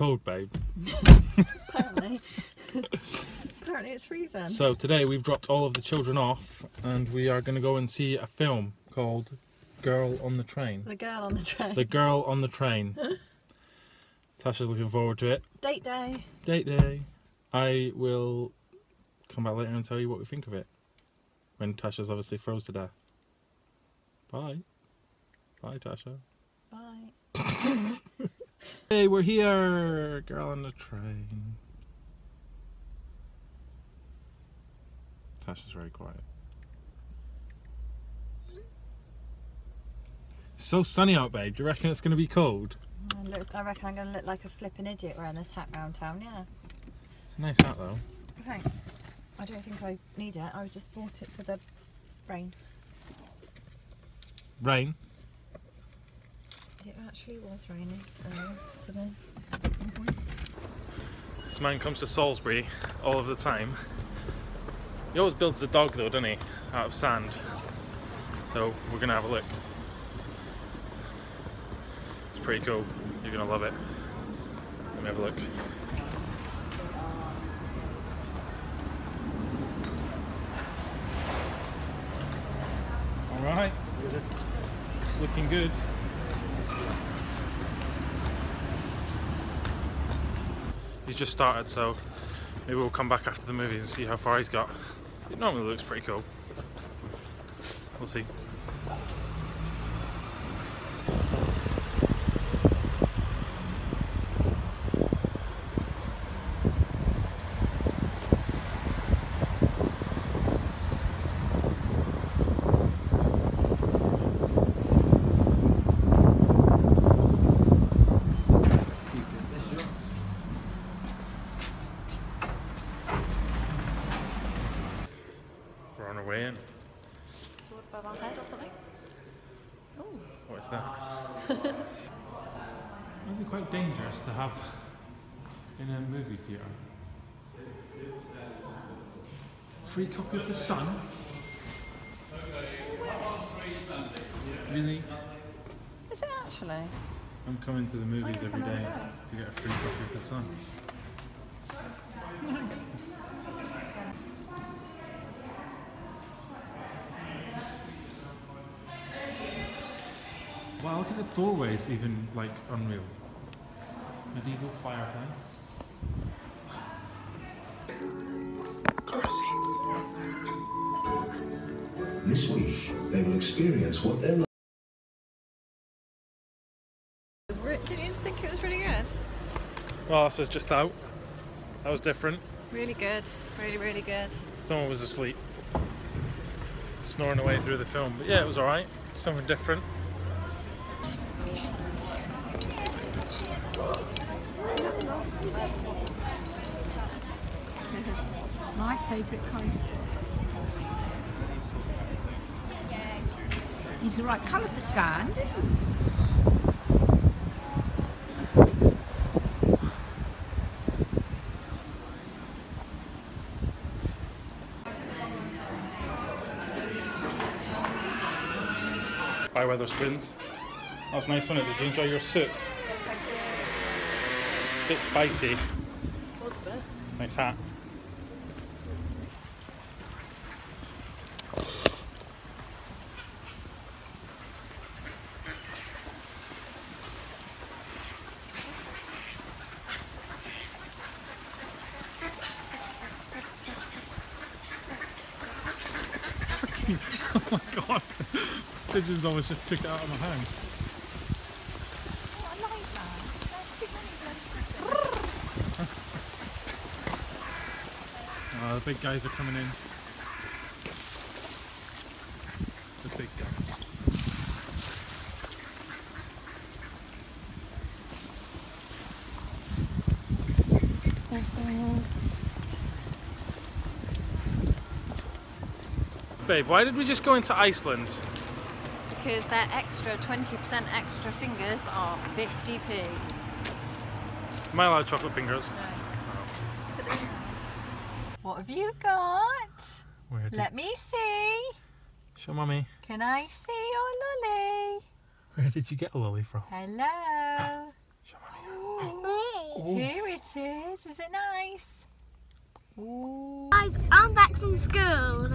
cold, babe. Apparently. Apparently it's freezing. So today we've dropped all of the children off and we are going to go and see a film called Girl on the Train. The Girl on the Train. The Girl on the Train. Tasha's looking forward to it. Date day. Date day. I will come back later and tell you what we think of it. When Tasha's obviously froze to death. Bye. Bye, Tasha. Bye. Hey, we're here! Girl on the Train. Tasha's very quiet. It's so sunny out, babe. Do you reckon it's going to be cold? I reckon I'm going to look like a flipping idiot wearing this hat round town, yeah. It's a nice hat, though. Thanks. I don't think I need it. I just bought it for the rain. Rain? It actually was raining today. This man comes to Salisbury all of the time. He always builds the dog though, doesn't he? Out of sand. So we're gonna have a look. It's pretty cool. You're gonna love it. Let me have a look. Alright. Looking good. He's just started, so maybe we'll come back after the movies and see how far he's got. It normally looks pretty cool. We'll see. We're on our way in. Sword above our head or something? Oh. What is that? Might be quite dangerous to have in a movie theatre. Free copy of The Sun? Really? Is it actually? I'm coming to the movies Oh, every come on, day go. to get a free copy of The Sun. Nice. Wow, look at the doorways, even like unreal. Medieval fireplace. Car seats. This week, they will experience what their Did you think it was really good? Well, this is just out. That was different. Really good. Really, really good. Someone was asleep, snoring away through the film. But yeah, it was alright. Something different. My favourite kind. He's the right colour for sand, isn't he? By Weatherspoons. That was nice, wasn't it? Did you enjoy your soup? Bit spicy. Was a bit. Nice hat. Oh my god. Pigeons almost just took it out of my hand. I like that. There's too many bloody The big guys are coming in. The big guys. Babe, why did we just go into Iceland? Because their extra 20% extra fingers are 50p. Am I allowed chocolate fingers? No. What have you got? Where did... Let me see. Show mummy. Can I see your lolly? Where did you get a lolly from? Hello. Show mummy. Ooh. Here it is. Is it nice? Ooh. Guys, I'm back from school.